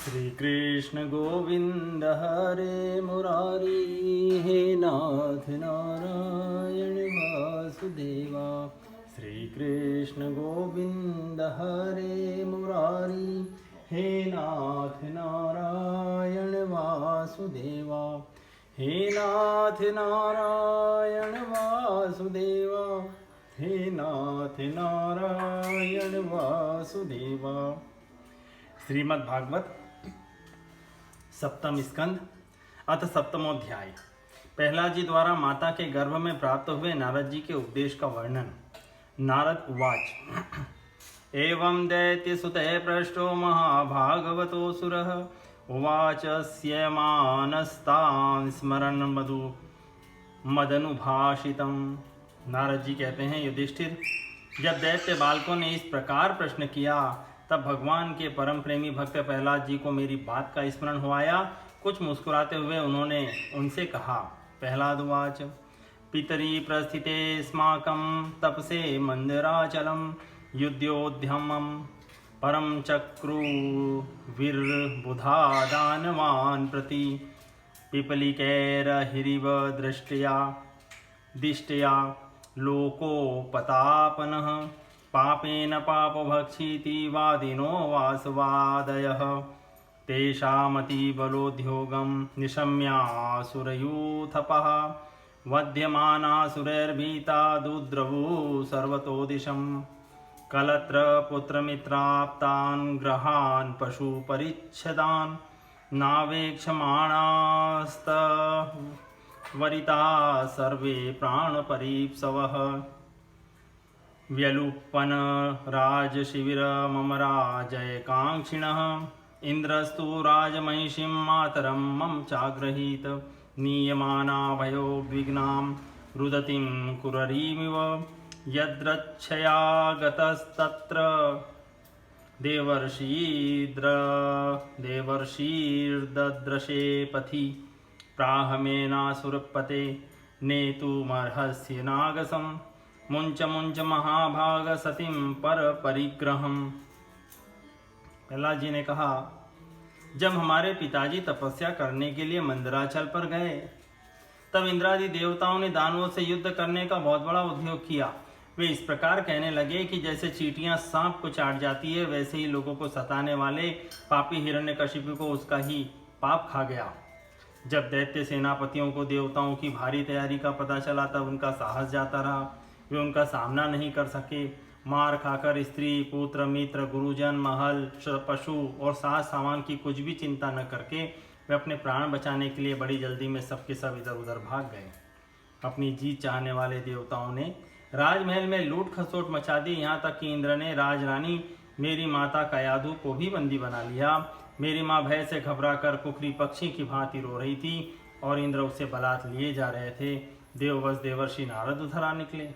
श्री कृष्ण गोविंद हरे मुरारी, हे नाथ नारायण वासुदेवा। श्री कृष्ण गोविंद हरे मुरारी, हे नाथ नारायण वासुदेवा। हे नाथ नारायण वासुदेवा, हे नाथ नारायण वासुदेवा। श्रीमद् भागवत सप्तम स्कंद अथ सप्तमोध्याय। प्रहलाद जी द्वारा माता के गर्भ में प्राप्त हुए नारद जी के उपदेश का वर्णन। नारद उवाच। एवं दैत्यसुते पृष्टो महाभागवतो सुरः, उवाच स्यमानस्तान् स्मरन् मदनुभाषितम्। नारद जी कहते हैं, युधिष्ठिर, जब दैत्य बालकों ने इस प्रकार प्रश्न किया तब भगवान के परम प्रेमी भक्त प्रहलाद जी को मेरी बात का स्मरण हो आया। कुछ मुस्कुराते हुए उन्होंने उनसे कहा। प्रहलाद उवाच। पितरी प्रस्थिते स्माकं तपसे मंदिराचलम, युद्योद्यमं परम चक्रु वीरबुधा दानवान् प्रति, पिपलिकैरहिरिव दिष्ट्या लोकोपतापनः, पापेन पापभक्षीति वादिनो वासवादयः, तेषामतिबलोद्योगं निशम्यासुरयूथपः, वध्यमानासुरैर्भीता दुद्रवु सर्वतो दिशं, कलत्र पुत्रमित्राप्तान् ग्रहान् पशुपरिच्छदान्, नावेक्षमाणास्तवरिता सर्वे प्राणपरीप्सवः, व्यलुपन राजशिविर ममराजयकाङ्क्षिणः, इन्द्रस्तु राजमहिषीं मातरं मम चाग्रहीत, नीयमाना भयोद्विग्नां रुदतीं कुररीमिव, यद्रच्छया गतस्तत्र देवर्षिर्दद्रशे पथि, प्राहमेनासुरपते नेतुमर्हस्य नागसम्, मुंच मुंच महाभाग सतीं पर परिग्रहम। प्रहलाद जी ने कहा, जब हमारे पिताजी तपस्या करने के लिए मंदराचल पर गए तब इंद्रादि देवताओं ने दानवों से युद्ध करने का बहुत बड़ा उद्योग किया। वे इस प्रकार कहने लगे कि जैसे चींटियां सांप को चाट जाती है, वैसे ही लोगों को सताने वाले पापी हिरण्यकशिपु को उसका ही पाप खा गया। जब दैत्य सेनापतियों को देवताओं की भारी तैयारी का पता चला तब उनका साहस जाता रहा। वे उनका सामना नहीं कर सके। मार खाकर स्त्री पुत्र मित्र गुरुजन महल पशु और साज सामान की कुछ भी चिंता न करके वे अपने प्राण बचाने के लिए बड़ी जल्दी में सबके सब इधर उधर भाग गए। अपनी जीत चाहने वाले देवताओं ने राजमहल में लूट खसोट मचा दी। यहाँ तक कि इंद्र ने राजरानी मेरी माता कयाधु को भी बंदी बना लिया। मेरी माँ भय से घबरा कर कुकरी पक्षी की भांति रो रही थी और इंद्र उसे बलात् लिए जा रहे थे। देववश देवर्षि नारद उधर आ निकले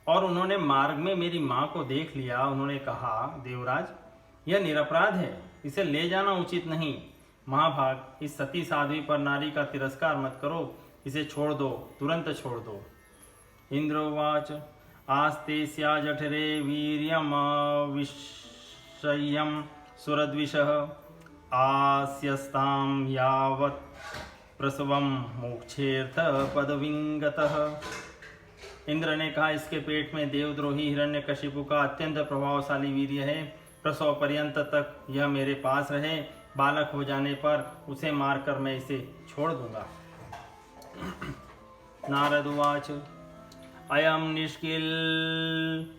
और उन्होंने मार्ग में मेरी माँ को देख लिया। उन्होंने कहा, देवराज, यह निरपराध है, इसे ले जाना उचित नहीं। महाभाग, इस सती साध्वी पर नारी का तिरस्कार मत करो, इसे छोड़ दो, तुरंत छोड़ दो। इंद्रोवाच। आस्ते स्या जठरे वीर्यम विषय्यम सुरद्विषः, आस्यस्तां यावत् प्रसवं मोक्षेर्थ पदविंगतः। इंद्र ने कहा, इसके पेट में देवद्रोही हिरण्यकशिपु का अत्यंत प्रभावशाली वीर्य है। प्रसव पर्यंत तक यह मेरे पास रहे। बालक हो जाने पर उसे मारकर मैं इसे छोड़ दूंगा। नारद उवाच। अयं निष्किल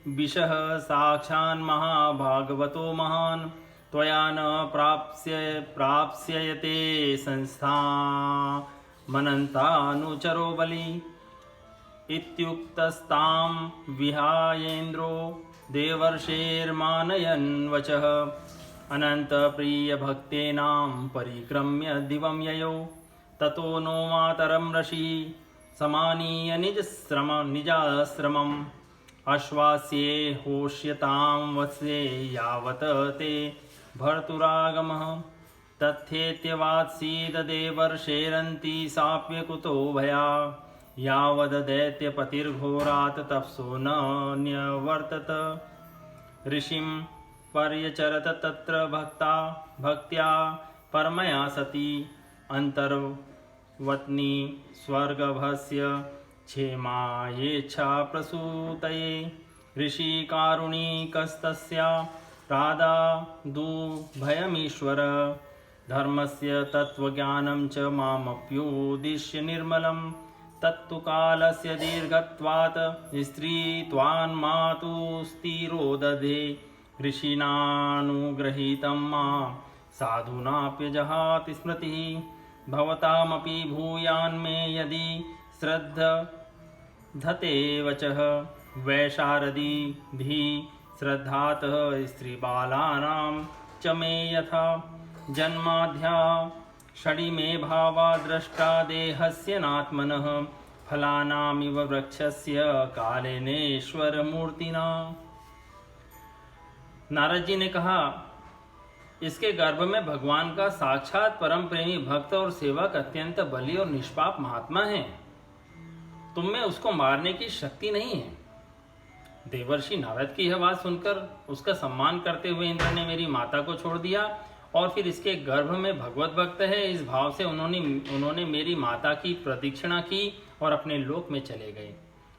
विषः साक्षान् महाभागवतो महान्, त्वया न प्राप्स्यते संस्था मनन्तानुचरो बलि, इत्युक्तस्तां विहायेन्द्रो देवर्षेर्मानयन् वचः, अनन्तप्रियभक्तेनां परिक्रम्य दिवं ययौ, ततो नो मातरं ऋषिः समानीय निजाश्रमम्, आश्वास्ये होष्यतां वत्से यावत् ते भर्तुरागमः, तथ्येत्यवात्सीद देवर्षेरन्ति साप्य कुतो भया, यावद दैत्यपतिर्घोरात् तपसो न न्यवर्तत, ऋषिं पर्यचरत तत्र भक्त्या परमया सती अंतर्वत्नी स्वर्गभस्य क्षेमायेच्छा प्रसूतये ऋषिकारुणिकस्तस्या प्रादादुभयमीश्वर धर्मस्य तत्त्वज्ञानं च मामप्योदिश्य निर्मलं तत्तु कालस्य दीर्घत्वात् स्त्रीत्वान्मातुस्तिरो दधे ऋषीणानुगृहीतं मां साधूनाप्यजहाति स्मृतिः भवतामपि भूयान्मे यदि श्रद्धते वचः वैशारदीभिः श्रद्धातः स्त्रीबालानां च मे यथा जन्माद्या षडिमे भावा द्रष्टा देहस्य नात्मनः फलानामिव वृक्षस्य कालेनेश्वर मूर्तिना। नारद जी ने कहा, इसके गर्भ में भगवान का साक्षात परम प्रेमी भक्त और सेवक अत्यंत बली और निष्पाप महात्मा है। तुम में उसको मारने की शक्ति नहीं है। देवर्षि नारद की यह बात सुनकर उसका सम्मान करते हुए इंद्र ने मेरी माता को छोड़ दिया और फिर इसके गर्भ में भगवत भक्त है इस भाव से उन्होंने मेरी माता की प्रदक्षिणा की और अपने लोक में चले गए।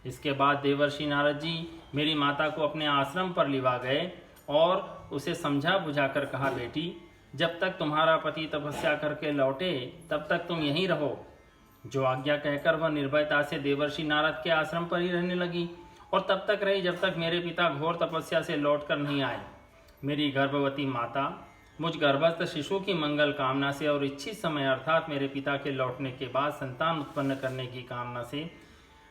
इसके बाद देवर्षि नारद जी मेरी माता को अपने आश्रम पर लिवा गए और उसे समझा बुझाकर कहा, बेटी जब तक तुम्हारा पति तपस्या करके लौटे तब तक तुम यहीं रहो। जो आज्ञा कहकर वह निर्भयता से देवर्षि नारद के आश्रम पर ही रहने लगी और तब तक रही जब तक मेरे पिता घोर तपस्या से लौटकर नहीं आए। मेरी गर्भवती माता मुझ गर्भस्थ शिशु की मंगल कामना से और इच्छित समय अर्थात मेरे पिता के लौटने के बाद संतान उत्पन्न करने की कामना से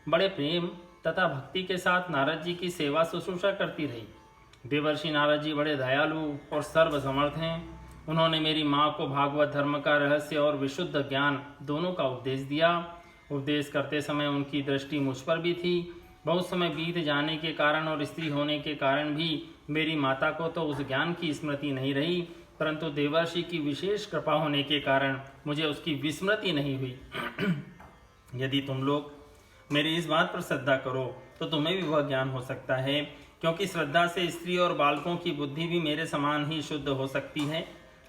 बड़े प्रेम तथा भक्ति के साथ नारद जी की सेवा शुश्रूषा करती रही। देवर्षि नारद जी बड़े दयालु और सर्वसमर्थ हैं। उन्होंने मेरी माँ को भागवत धर्म का रहस्य और विशुद्ध ज्ञान दोनों का उपदेश दिया। उपदेश करते समय उनकी दृष्टि मुझ पर भी थी। बहुत समय बीत जाने के कारण और स्त्री होने के कारण भी मेरी माता को तो उस ज्ञान की स्मृति नहीं रही, परंतु देवर्षि की विशेष कृपा होने के कारण मुझे उसकी विस्मृति नहीं हुई। यदि तुम लोग मेरी इस बात पर श्रद्धा करो तो तुम्हें भी वह ज्ञान हो सकता है, क्योंकि श्रद्धा से स्त्री और बालकों की बुद्धि भी मेरे समान ही शुद्ध हो सकती है।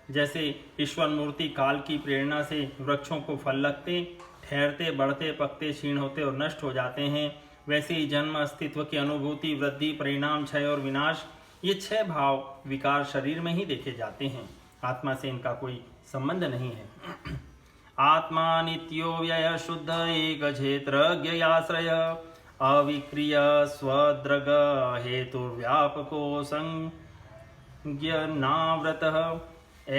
जैसे ईश्वर मूर्ति काल की प्रेरणा से वृक्षों को फल लगते, ठहरते, बढ़ते, पकते, क्षीण होते और नष्ट हो जाते हैं, वैसे ही जन्म, अस्तित्व की अनुभूति, वृद्धि, परिणाम, क्षय और विनाश, ये 6 भाव विकार शरीर में ही देखे जाते हैं। आत्मा से इनका कोई संबंध नहीं है। आत्मा नित्यो व्यय शुद्ध एक क्षेत्रज्ञयाश्रय अविक्रिय स्वद्रग हेतु व्यापको संज्ञानाव्रतः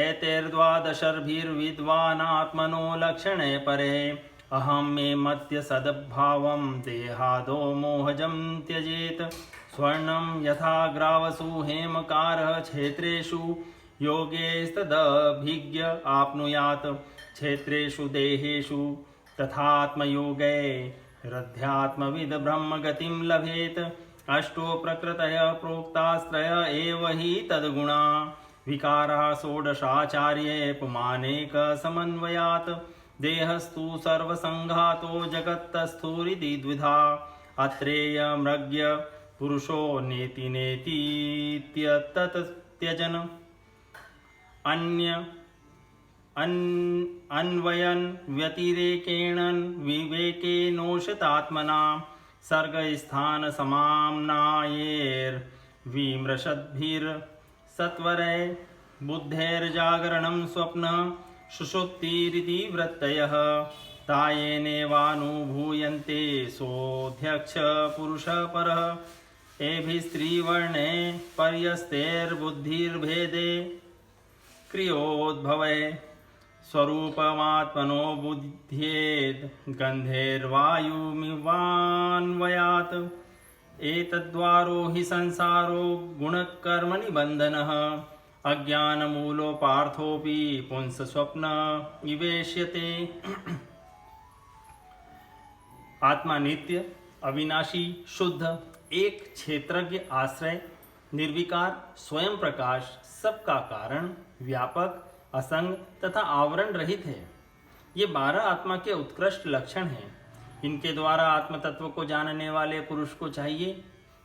एतैर्द्वादशर्भिर्विद्वानात्मनो लक्षणे परे अहं मे मत्य सद्भावं देहादो मोहजं त्यजेत स्वर्णं यथा ग्रावसु हेमकारः क्षेत्रेषु योगेस्तदभिज्ञ आप्नुयात् क्षेत्रेषु देहेषु तथात्मयोगे रध्यात्मविद ब्रह्मगतिं लभेत। अष्टो प्रकृतयः प्रोक्तास्त्रय एव हि तद्गुणा विकाराः षोडशाचार्ये पुमानेक समन्वयात् देहस्तु सर्वसंघातो जगत्तस्थूरिति द्विधा अत्रेय मृग्य पुरुषो नेति नेतीत्यतत त्यजन अन्वयन व्यतिरेकेण विवेकेनोषतात्मना सर्गस्थान समाम्नायैर्विमृशद्भिर्सत्वरे बुद्धेर्जागरणं स्वप्न सुषुप्तिरिति वृत्तयः तायेनेवानुभूयन्ते सोऽध्यक्ष पुरुषः परः एभिस्त्रीवर्णे पर्यस्तेर्बुद्धिर्भेदे क्रियोद्भवे स्वरूपमात्मनो बुध्येद गन्धेर्वायुमिवान्वयात् एतद्वारो हि संसारो गुणकर्मनिबन्धनः अज्ञानमूलो पार्थोऽपि पुंस स्वप्न विवेश्यते। आत्मा नित्य, अविनाशी, शुद्ध, एक क्षेत्रज्ञ आश्रय, निर्विकार, स्वयं प्रकाश, सबका कारण, व्यापक, असंग तथा आवरण रहित है। ये 12 आत्मा के उत्कृष्ट लक्षण हैं। इनके द्वारा आत्म तत्व को जानने वाले पुरुष को चाहिए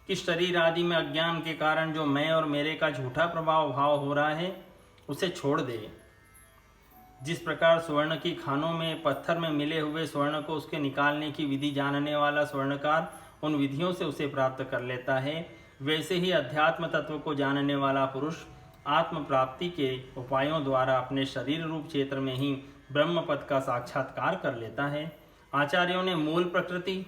कि शरीर आदि में अज्ञान के कारण जो मैं और मेरे का झूठा प्रभाव भाव हो रहा है उसे छोड़ दे। जिस प्रकार स्वर्ण की खानों में पत्थर में मिले हुए स्वर्ण को उसके निकालने की विधि जानने वाला स्वर्णकार उन विधियों से उसे प्राप्त कर लेता है, वैसे ही अध्यात्म तत्व को जानने वाला पुरुष आत्म प्राप्ति के उपायों द्वारा अपने शरीर रूप क्षेत्र में ही ब्रह्म पद का साक्षात्कार कर लेता है। आचार्यों ने मूल प्रकृति,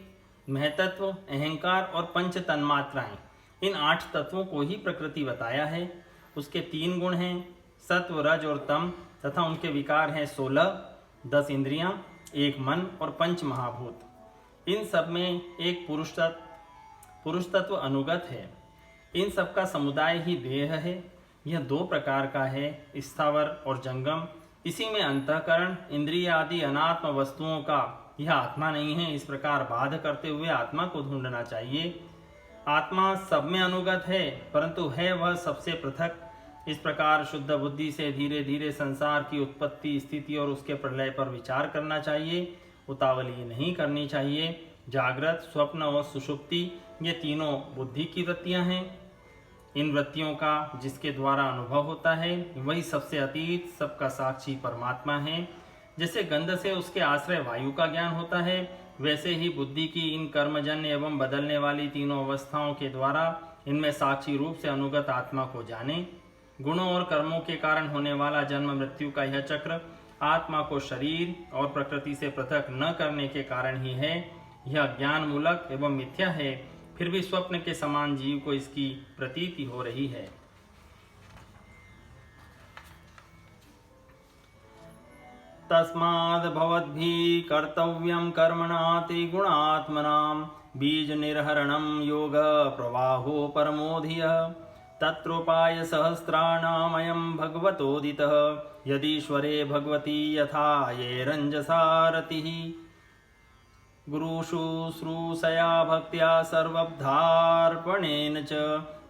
महतत्व, अहंकार और पंच तन्मात्राएं, इन 8 तत्वों को ही प्रकृति बताया है। उसके 3 गुण हैं, सत्व, रज और तम, तथा उनके विकार हैं 16, 10 इंद्रियां, 1 मन और 5 महाभूत। इन सब में एक पुरुष तत्व अनुगत है। इन सब का समुदाय ही देह है। यह 2 प्रकार का है, स्थावर और जंगम। इसी में अंतःकरण, इंद्रिय आदि अनात्म वस्तुओं का यह आत्मा नहीं है, इस प्रकार बाध करते हुए आत्मा को ढूंढना चाहिए। आत्मा सब में अनुगत है, परंतु है वह सबसे पृथक। इस प्रकार शुद्ध बुद्धि से धीरे धीरे संसार की उत्पत्ति, स्थिति और उसके प्रलय पर विचार करना चाहिए। उतावली नहीं करनी चाहिए। जागृत, स्वप्न और सुषुप्ति, ये तीनों बुद्धि की वृत्तियां हैं। इन वृत्तियों का जिसके द्वारा अनुभव होता है वही सबसे अतीत, सबका साक्षी परमात्मा है। जैसे गंध से उसके आश्रय वायु का ज्ञान होता है, वैसे ही बुद्धि की इन कर्मजन्य एवं बदलने वाली तीनों अवस्थाओं के द्वारा इनमें साक्षी रूप से अनुगत आत्मा को जाने। गुणों और कर्मों के कारण होने वाला जन्म मृत्यु का यह चक्र आत्मा को शरीर और प्रकृति से पृथक न करने के कारण ही है। यह ज्ञान मूलक एवं मिथ्या है, फिर भी स्वप्न के समान जीव को इसकी प्रतीति हो रही है। तस्माद् भवद्भिः कर्तव्यं कर्मणाति गुणात्मनां बीज निर्हरणं योग प्रवाहो परमोधियः तत्रोपाय सहस्राणामयं भगवतोदितः यदीश्वरे भगवती यथा ये रंजसारतिः गुरुशुश्रूषया भक्त्या सर्वबद्धार्पणेन च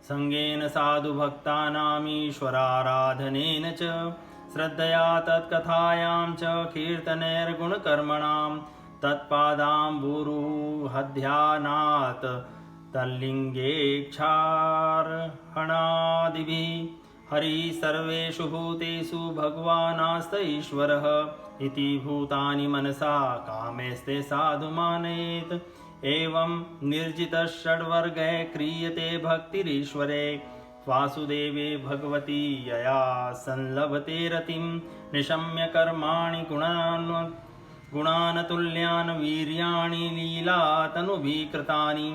संगेन साधु भक्तानामीश्वराराधनेन च श्रद्धया तत्कथायां च कीर्तनैर्गुणकर्मणां तत्पादाम्बुरुहध्यानात् तल्लिङ्गेक्षार्हणादिभिः हरिः सर्वेषु भूतेषु भगवानास्त ईश्वरः इति भूतानि मनसा कामेस्ते साधु मानयेत् एवं निर्जितः षड्वर्गैः क्रियते भक्तिरीश्वरे वासुदेवे भगवती यया संलभते रतिं निशम्य कर्माणि गुणानतुल्यान् वीर्याणि लीलातनुभिकृतानि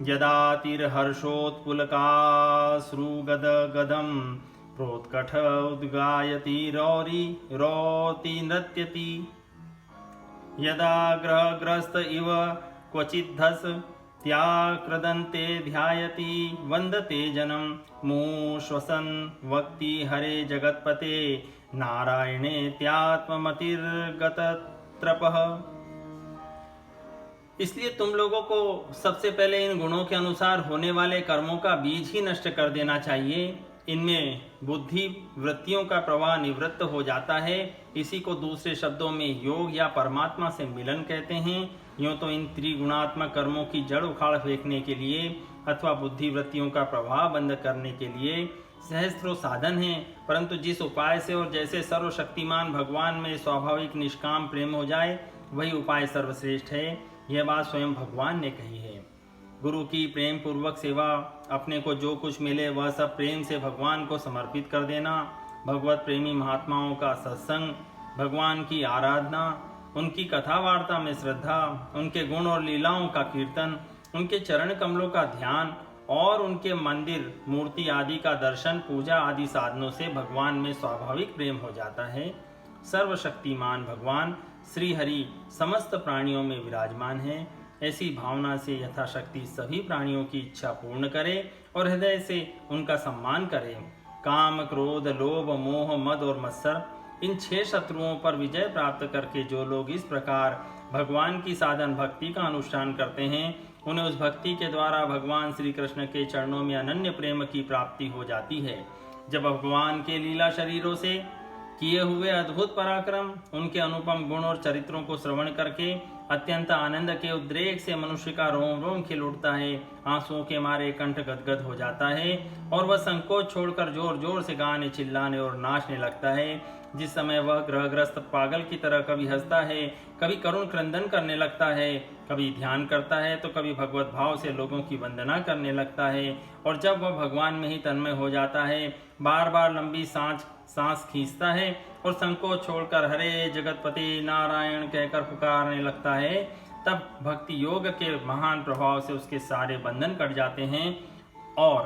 यदातिर्हर्षोत्पुलकाश्रुगदगदं प्रोत्कट उद्गायति रोति नृत्यति यदा ग्रहग्रस्त इव क्वचिद्धस त्याक्रदन्ते ध्यायति वन्दते जनं मुश्वसन् वक्ति हरे जगत्पते नारायणेत्यात्ममतिर्गतत्रपः। इसलिए तुम लोगों को सबसे पहले इन गुणों के अनुसार होने वाले कर्मों का बीज ही नष्ट कर देना चाहिए। इनमें बुद्धि वृत्तियों का प्रवाह निवृत्त हो जाता है। इसी को दूसरे शब्दों में योग या परमात्मा से मिलन कहते हैं। यूँ तो इन त्रिगुणात्मक कर्मों की जड़ उखाड़ फेंकने के लिए अथवा बुद्धि वृत्तियों का प्रवाह बंद करने के लिए सहस्त्रों साधन हैं, परंतु जिस उपाय से और जैसे सर्वशक्तिमान भगवान में स्वाभाविक निष्काम प्रेम हो जाए वही उपाय सर्वश्रेष्ठ है। यह बात स्वयं भगवान ने कही है। गुरु की प्रेम पूर्वक सेवा, अपने को जो कुछ मिले वह सब प्रेम से भगवान को समर्पित कर देना, भगवत प्रेमी महात्माओं का सत्संग, भगवान की आराधना, उनकी कथा वार्ता में श्रद्धा, उनके गुण और लीलाओं का कीर्तन, उनके चरण कमलों का ध्यान और उनके मंदिर, मूर्ति आदि का दर्शन, पूजा आदि साधनों से भगवान में स्वाभाविक प्रेम हो जाता है। सर्वशक्तिमान भगवान श्री हरि समस्त प्राणियों में विराजमान है। ऐसी भावना से यथाशक्ति सभी प्राणियों की इच्छा पूर्ण करे और हृदय से उनका सम्मान करे। काम, क्रोध, लोभ, मोह, मद और मत्सर, इन 6 शत्रुओं पर विजय प्राप्त करके जो लोग इस प्रकार भगवान की साधन भक्ति का अनुष्ठान करते हैं, उन्हें उस भक्ति के द्वारा भगवान श्री कृष्ण के चरणों में अनन्य प्रेम की प्राप्ति हो जाती है। जब भगवान के लीला शरीरों से किए हुए अद्भुत पराक्रम, उनके अनुपम गुण और चरित्रों को श्रवण करके अत्यंत आनंद के उद्रेक से मनुष्य का रोम रोम खिल उठता है, आंसुओं के मारे कंठ गदगद हो जाता है और वह संकोच छोड़कर जोर जोर से गाने, चिल्लाने और नाचने लगता है। जिस समय वह ग्रहग्रस्त पागल की तरह कभी हंसता है, कभी करुण क्रंदन करने लगता है, कभी ध्यान करता है तो कभी भगवत भाव से लोगों की वंदना करने लगता है, और जब वह भगवान में ही तन्मय हो जाता है, बार बार लंबी सांस खींचता है और संकोच छोड़कर हरे जगतपति नारायण कहकर पुकारने लगता है, तब भक्ति योग के महान प्रभाव से उसके सारे बंधन कट जाते हैं और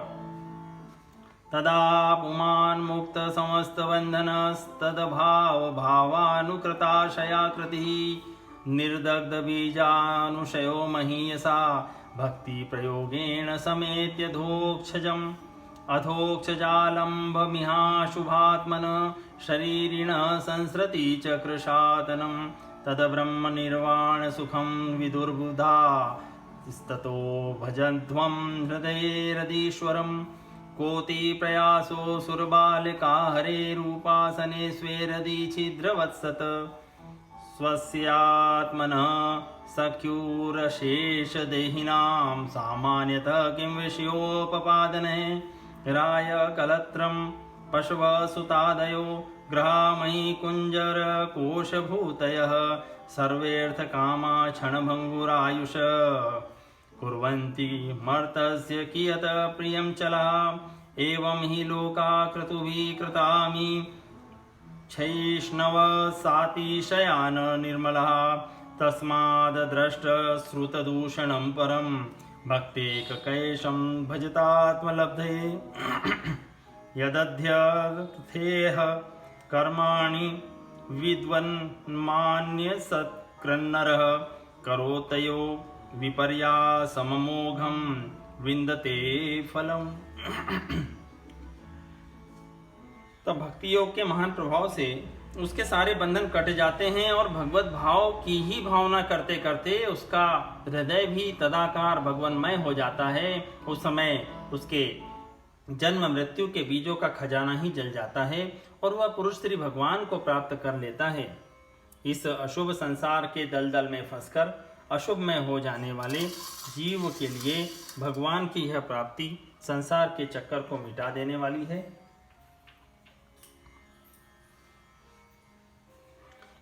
तदा पुमान मुक्त समस्त बंधनस्तद भाव भावानुकृताशयाकृति निर्दग्ध बीजानुशयो महीयसा भक्ति प्रयोगेण समेत्य धोक्षजम् अधोक्षजालम्भमिहाशुभात्मन शरीरिण संसृति चक्रशातनं तद ब्रह्म निर्वाण सुखं विदुर्बुधा ततो भजध्वं हृदयेरधीश्वरम् कोटि प्रयासो सुरबालिका हरे रूपासने स्वेरदि छिद्रवत्सत स्वस्यात्मनः सख्युरशेष देहिनां सामान्यतः किं विषयोपपादने राय कलत्रं पशवसुतादयो ग्रहामयि कुञ्जर कोशभूतयः सर्वेऽर्थकामा क्षणभङ्गुरायुष कुर्वन्ति मर्तस्य कियत् प्रियं चलः एवं हि लोका क्रतुभिः कृतामि क्षैष्णव सातिशयान निर्मलः तस्माद् दृष्ट श्रुतदूषणं परं भक्तेककैशं भजतात्मलब्धे यदध्यर्थेह कर्माणि विद्वन्मान्यसत्कृन्नरः करोतयो विपर्यासममोघं विन्दते फलम्। तो भक्ति योग के महान प्रभाव से उसके सारे बंधन कट जाते हैं और भगवत भाव की ही भावना करते करते उसका हृदय भी तदाकार भगवानमय हो जाता है। उस समय उसके जन्म मृत्यु के बीजों का खजाना ही जल जाता है और वह पुरुष श्री भगवान को प्राप्त कर लेता है। इस अशुभ संसार के दलदल में फंसकर अशुभ में हो जाने वाले जीव के लिए भगवान की यह प्राप्ति संसार के चक्कर को मिटा देने वाली है।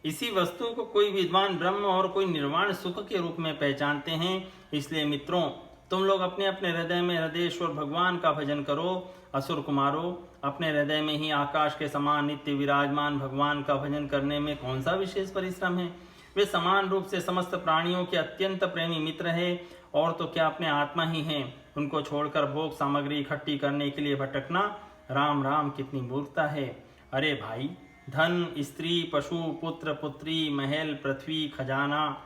इसी वस्तु को कोई विद्वान ब्रह्म और कोई निर्वाण सुख के रूप में पहचानते हैं। इसलिए मित्रों, तुम लोग अपने अपने हृदय में हृदयेश्वर भगवान का भजन करो। असुर कुमारों, अपने हृदय में ही आकाश के समान नित्य विराजमान भगवान का भजन करने में कौन सा विशेष परिश्रम है। वे समान रूप से समस्त प्राणियों के अत्यंत प्रेमी मित्र है और तो क्या अपने आत्मा ही हैं। उनको छोड़कर भोग सामग्री इकट्ठी करने के लिए भटकना राम राम कितनी मूर्खता है। अरे भाई, धन, स्त्री, पशु, पुत्र, पुत्री, महल, पृथ्वी, खजाना,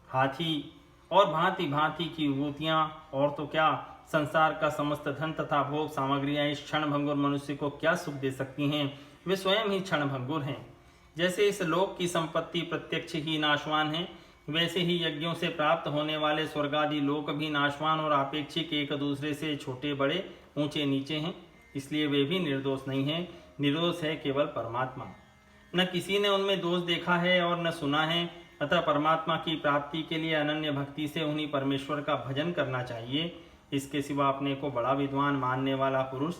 हाथी और भांति भांति की विभूतियां और तो क्या संसार का समस्त धन तथा भोग सामग्रियां इस क्षण भंगुर मनुष्य को क्या सुख दे सकती हैं। वे स्वयं ही क्षण भंगुर हैं। जैसे इस लोक की संपत्ति प्रत्यक्ष ही नाशवान है, वैसे ही यज्ञों से प्राप्त होने वाले स्वर्गादि लोक भी नाशवान और आपेक्षिक एक दूसरे से छोटे बड़े ऊंचे नीचे हैं। इसलिए वे भी निर्दोष नहीं हैं। निर्दोष है केवल परमात्मा। न किसी ने उनमें दोष देखा है और न सुना है। अतः परमात्मा की प्राप्ति के लिए अनन्य भक्ति से उन्हीं परमेश्वर का भजन करना चाहिए। इसके सिवा अपने को बड़ा विद्वान मानने वाला पुरुष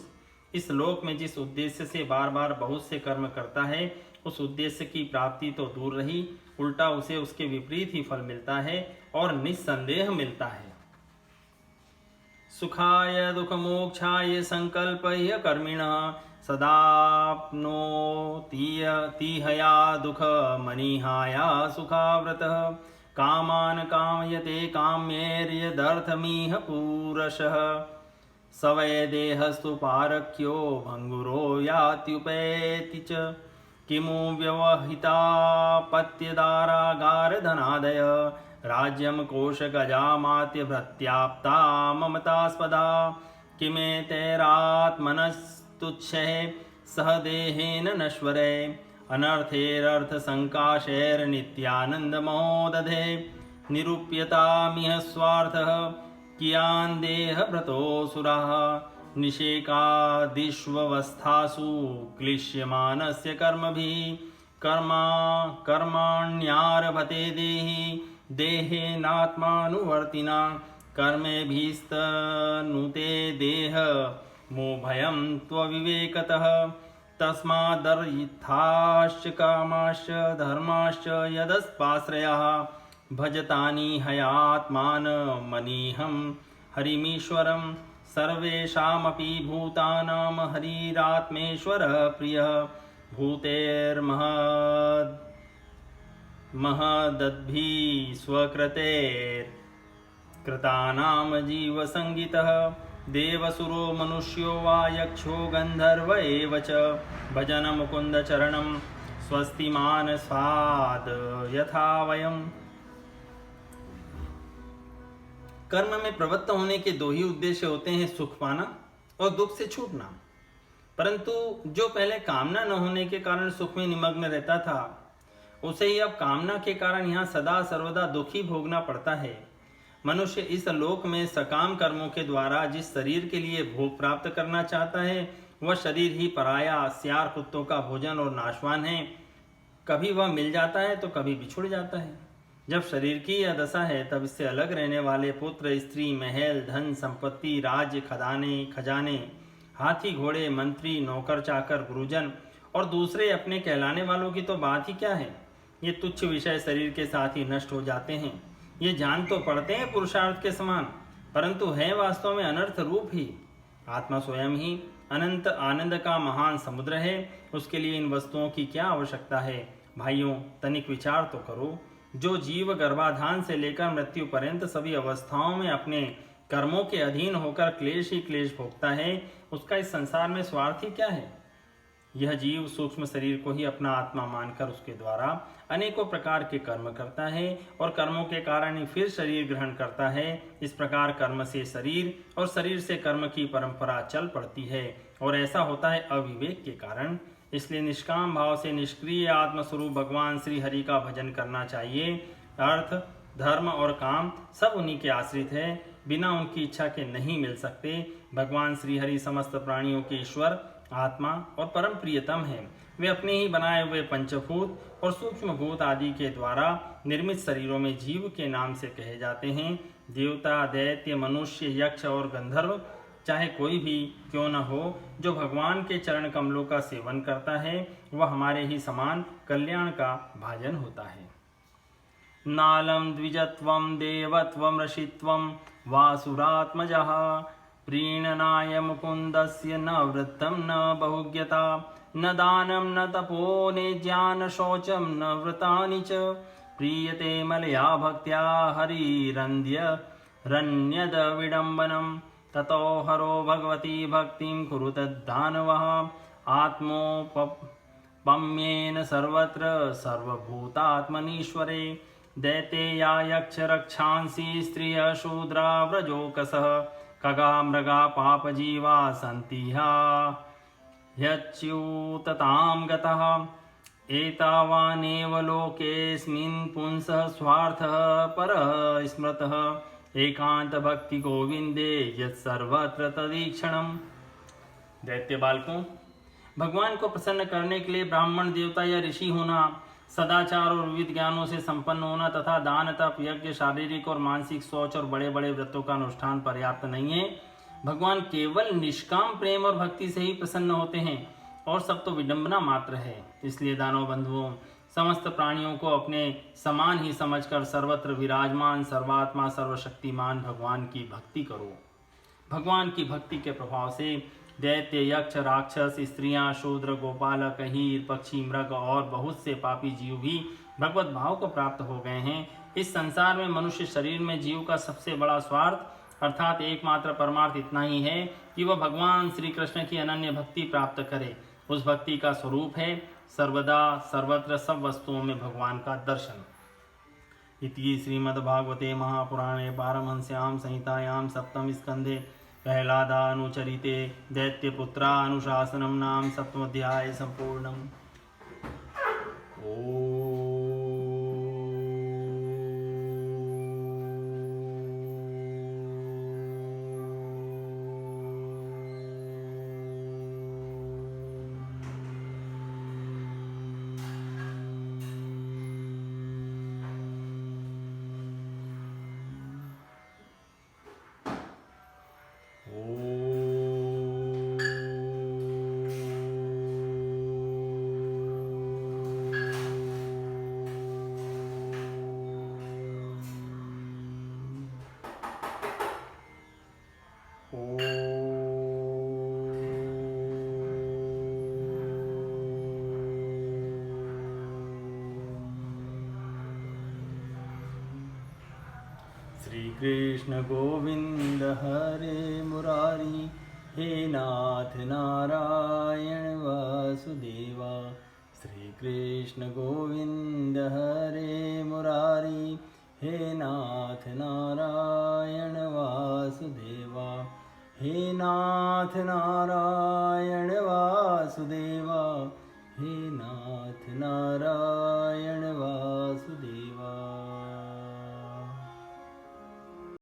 इस लोक में जिस उद्देश्य से बार बार बहुत से कर्म करता है, उस उद्देश्य की प्राप्ति तो दूर रही, उल्टा उसे उसके विपरीत ही फल मिलता है और निस्संदेह मिलता है। सुखाय दुख मोक्षाय संकल्पय कर्मिणः सदाप्नोतीहया दुख मनीहाया सुखाव्रतः कामान कामयते काम्येर्यदर्थमिह पूरशः स वै देहस्तु पारख्यो भंगुरो यात्युपेति च किमु व्यवहितापत्यदारागारधनादय राज्यं कोशगजामात्य भृत्याप्ता ममतास्पदा किमेतैरात्मनस्तुच्छे सह देहेन नश्वरे अनर्थेरर्थसङ्काशैर्नित्यानन्दमहोदधे निरूप्यतामिह स्वार्थः कियान् देहभृतोऽसुराः निषेकादिष्वस्थासु क्लिश्यमानस्य कर्मभिः कर्माण्यारभते देहेनात्मानुवर्तिना कर्मेभिस्तनुते देह मोभयं त्वविवेकतः तस्मादर्यिथाश्च कामाश्च धर्माश्च यदस्पाश्रयः भजतानि हयात्मानमनीहं हरिमीश्वरं सर्वेषामपि भूतानां हरिरात्मेश्वरः प्रियः महदद्भिः स्वकृतेर्कृतानां जीवसंगितः देवसुरो मनुष्यो वा यक्षो गन्धर्व एव च भजन मुकुंद चरणं स्वस्तिमान स्वाद यथा वयम्। कर्म में प्रवृत्त होने के दो ही उद्देश्य होते हैं, सुख पाना और दुख से छूटना। परंतु जो पहले कामना न होने के कारण सुख में निमग्न रहता था, उसे ही अब कामना के कारण यहाँ सदा सर्वदा दुख ही भोगना पड़ता है। मनुष्य इस लोक में सकाम कर्मों के द्वारा जिस शरीर के लिए भोग प्राप्त करना चाहता है, वह शरीर ही पराया सियार कुत्तों का भोजन और नाशवान है। कभी वह मिल जाता है तो कभी बिछुड़ जाता है। जब शरीर की यह दशा है, तब इससे अलग रहने वाले पुत्र, स्त्री, महल, धन, संपत्ति, राज्य, खजाने, हाथी, घोड़े, मंत्री, नौकर, चाकर, गुरुजन और दूसरे अपने कहलाने वालों की तो बात ही क्या है। ये तुच्छ विषय शरीर के साथ ही नष्ट हो जाते हैं। ये जान तो पड़ते हैं पुरुषार्थ के समान, परंतु है वास्तव में अनर्थ रूप ही। आत्मा स्वयं ही अनंत आनंद का महान समुद्र है। उसके लिए इन वस्तुओं की क्या आवश्यकता है। भाइयों, तनिक विचार तो करो। जो जीव गर्भाधान से लेकर मृत्यु पर्यंत सभी अवस्थाओं में अपने कर्मों के अधीन होकर क्लेश ही क्लेश भोगता है, उसका इस संसार में स्वार्थ ही क्या है। यह जीव सूक्ष्म शरीर को ही अपना आत्मा मानकर उसके द्वारा अनेकों प्रकार के कर्म करता है और कर्मों के कारण ही फिर शरीर ग्रहण करता है। इस प्रकार कर्म से शरीर और शरीर से कर्म की परंपरा चल पड़ती है और ऐसा होता है अविवेक के कारण। इसलिए निष्काम भाव से निष्क्रिय आत्मस्वरूप भगवान श्री हरि का भजन करना चाहिए। अर्थ, धर्म और काम सब उन्हीं के आश्रित है, बिना उनकी इच्छा के नहीं मिल सकते। भगवान श्री हरि समस्त प्राणियों के ईश्वर, आत्मा और परम प्रियतम है। वे अपने ही बनाए हुए पंचभूत और सूक्ष्म भूत आदि के द्वारा निर्मित शरीरों में जीव के नाम से कहे जाते हैं। देवता, दैत्य, मनुष्य, यक्ष और गंधर्व चाहे कोई भी क्यों न हो, जो भगवान के चरण कमलों का सेवन करता है, वह हमारे ही समान कल्याण का भाजन होता है। नालम द्विजत्वं देवत्वं ऋषित्वं वासुरात्मजः प्रीणनाय मुकुन्दस्य न वृत्तं न बहुज्ञता न दानं न तपो नेज्यान शौचं न व्रतानि च प्रीयते मलया भक्त्या हरिरन्यद विडम्बनं ततो हरो भगवती भक्तिं कुरुत दानवः आत्मोपम्येन सर्वत्र सर्वभूतात्मनीश्वरे दैतेया यक्ष रक्षांसि स्त्रियः शूद्रा व्रजोकसः खगा मृगा पापजीवा सन्ति ह्यच्युततां गतः एतावानेव लोकेऽस्मिन् पुंसः स्वार्थः परः स्मृतः एकांत भक्ति गोविंदे यत्सर्वत्र तदीक्षणम्। दैत्य बालकों, भगवान को प्रसन्न करने के लिए ब्राह्मण, देवता या ऋषि होना, सदाचार और विविध ज्ञानों से संपन्न होना तथा दान, तप, यज्ञ, शारीरिक और मानसिक शौच और बड़े बड़े व्रतों का अनुष्ठान पर्याप्त नहीं है। भगवान केवल निष्काम प्रेम और भक्ति से ही प्रसन्न होते हैं और सब तो विडंबना मात्र है। इसलिए दानव बंधुओं, समस्त प्राणियों को अपने समान ही समझकर सर्वत्र विराजमान सर्वात्मा सर्वशक्तिमान भगवान की भक्ति करो। भगवान की भक्ति के प्रभाव से दैत्य, यक्ष, राक्षस, स्त्रियां, शूद्र, गोपालक, हीर, पक्षी, मृग और बहुत से पापी जीव भी भगवत भाव को प्राप्त हो गए हैं। इस संसार में मनुष्य शरीर में जीव का सबसे बड़ा स्वार्थ अर्थात एकमात्र परमार्थ इतना ही है कि वह भगवान श्री कृष्ण की अनन्य भक्ति प्राप्त करे। उस भक्ति का स्वरूप है सर्वदा सर्वत्र सब वस्तुओं में भगवान का दर्शन। इति श्रीमद्भागवते महापुराणे पारमहंस्यां संहितायां सप्तम स्कंधे प्रह्लादानुचरिते दैत्यपुत्रानुशासनं नाम सप्तमोऽध्याय सम्पूर्णम्। कृष्ण गोविंद हरे मुरारी, हे नाथ नारायण वासुदेवा। श्री कृष्ण गोविंद हरे मुरारी, हे नाथ नारायण वासुदेवा। हे नाथ नारायण वासुदेवा, हे नाथ नारायण